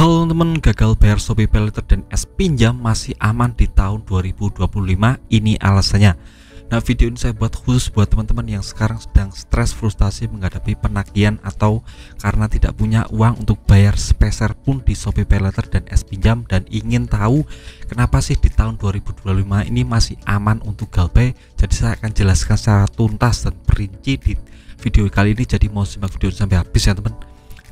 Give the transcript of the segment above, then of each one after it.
Halo teman, gagal bayar Shopee Paylater dan es pinjam masih aman di tahun 2025. Ini alasannya. Nah, video ini saya buat khusus buat teman-teman yang sekarang sedang stres frustasi menghadapi penagihan atau karena tidak punya uang untuk bayar sepeser pun di Shopee Paylater dan es pinjam, dan ingin tahu kenapa sih di tahun 2025 ini masih aman untuk GalPay. Jadi saya akan jelaskan secara tuntas dan perinci di video kali ini, jadi mau simak video sampai habis ya teman.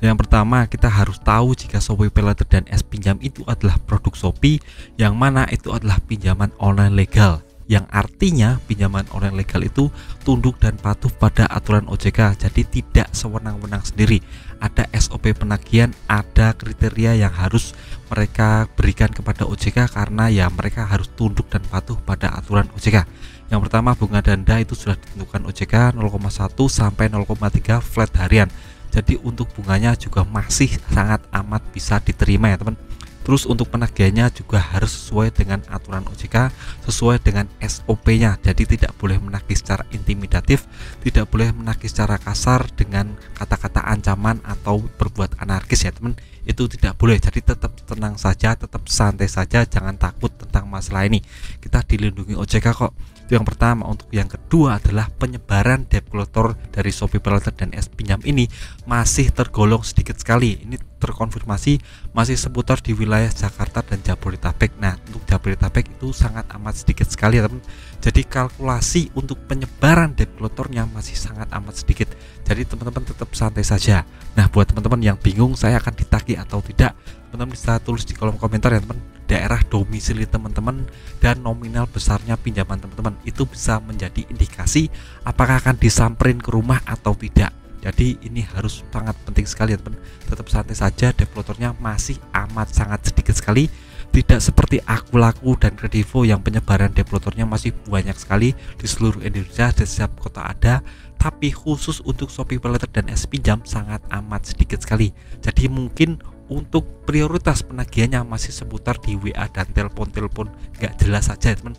Yang pertama, kita harus tahu jika Shopee Paylater dan es pinjam itu adalah produk Shopee, yang mana itu adalah pinjaman online legal, yang artinya pinjaman online legal itu tunduk dan patuh pada aturan OJK. Jadi tidak sewenang-wenang sendiri, ada SOP penagihan, ada kriteria yang harus mereka berikan kepada OJK, karena ya mereka harus tunduk dan patuh pada aturan OJK. Yang pertama, bunga denda itu sudah ditentukan OJK 0,1 sampai 0,3 flat harian. Jadi untuk bunganya juga masih sangat amat bisa diterima ya teman. Terus untuk penagihannya juga harus sesuai dengan aturan OJK, sesuai dengan SOP-nya. Jadi tidak boleh menagih secara intimidatif, tidak boleh menagih secara kasar dengan kata-kata ancaman atau berbuat anarkis ya teman. Itu tidak boleh. Jadi tetap tenang saja, tetap santai saja, jangan takut tentang masalah ini. Kita dilindungi OJK kok. Itu yang pertama. Untuk yang kedua adalah penyebaran debt collector dari Shopee Paylater dan es pinjam ini masih tergolong sedikit sekali. Ini terkonfirmasi masih seputar di wilayah Jakarta dan Jabodetabek. Nah, untuk Jabodetabek itu sangat amat sedikit sekali ya teman. Jadi kalkulasi untuk penyebaran debt collectornya masih sangat amat sedikit. Jadi teman-teman tetap santai saja. Nah, buat teman-teman yang bingung saya akan ditagih atau tidak, teman-teman bisa tulis di kolom komentar ya teman, daerah domisili teman-teman dan nominal besarnya pinjaman teman-teman. Itu bisa menjadi indikasi apakah akan disamperin ke rumah atau tidak. Jadi ini harus sangat penting sekali ya teman. Tetap santai saja, debt collectornya masih amat sangat sedikit sekali. Tidak seperti Akulaku dan Kredivo yang penyebaran debt collectornya masih banyak sekali di seluruh Indonesia, di setiap kota ada. Tapi khusus untuk Shopee Paylater dan es pinjam sangat amat sedikit sekali. Jadi mungkin untuk prioritas penagihannya masih seputar di WA dan telepon-telepon nggak jelas saja teman.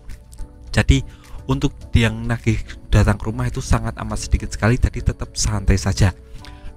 Jadi untuk yang nagih datang ke rumah itu sangat amat sedikit sekali, jadi tetap santai saja.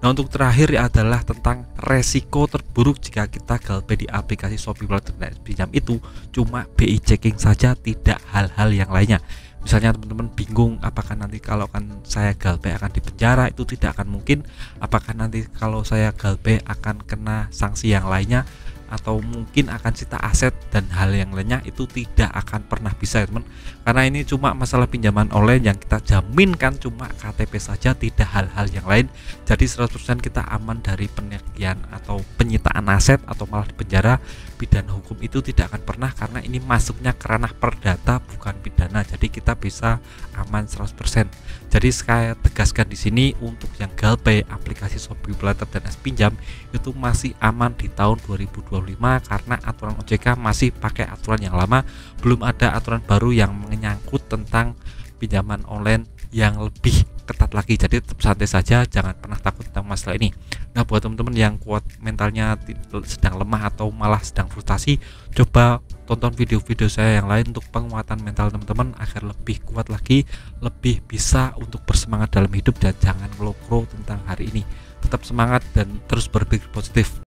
Nah, untuk terakhir adalah tentang resiko terburuk jika kita GalPay di aplikasi Shopee Paylater dan es pinjam itu cuma BI checking saja, tidak hal-hal yang lainnya. Misalnya teman-teman bingung apakah nanti kalau kan saya GalPay akan dipenjara, itu tidak akan mungkin. Apakah nanti kalau saya GalPay akan kena sanksi yang lainnya, atau mungkin akan sita aset dan hal yang lainnya, itu tidak akan pernah bisa ya teman. Karena ini cuma masalah pinjaman online yang kita jaminkan cuma KTP saja, tidak hal-hal yang lain. Jadi 100% kita aman dari penagihan atau penyitaan aset atau malah dipenjara. Pidana hukum itu tidak akan pernah, karena ini masuknya ke ranah perdata bukan pidana. Jadi kita bisa aman 100%. Jadi saya tegaskan di sini, untuk yang GalPay aplikasi Shopee Paylater dan es pinjam itu masih aman di tahun 2025, karena aturan OJK masih pakai aturan yang lama, belum ada aturan baru yang menyangkut tentang pinjaman online yang lebih ketat lagi. Jadi tetap santai saja, jangan pernah takut tentang masalah ini. Nah, buat teman-teman yang kuat mentalnya sedang lemah atau malah sedang frustasi, coba tonton video-video saya yang lain untuk penguatan mental teman-teman agar lebih kuat lagi, lebih bisa untuk bersemangat dalam hidup, dan jangan ngelokro tentang hari ini. Tetap semangat dan terus berpikir positif.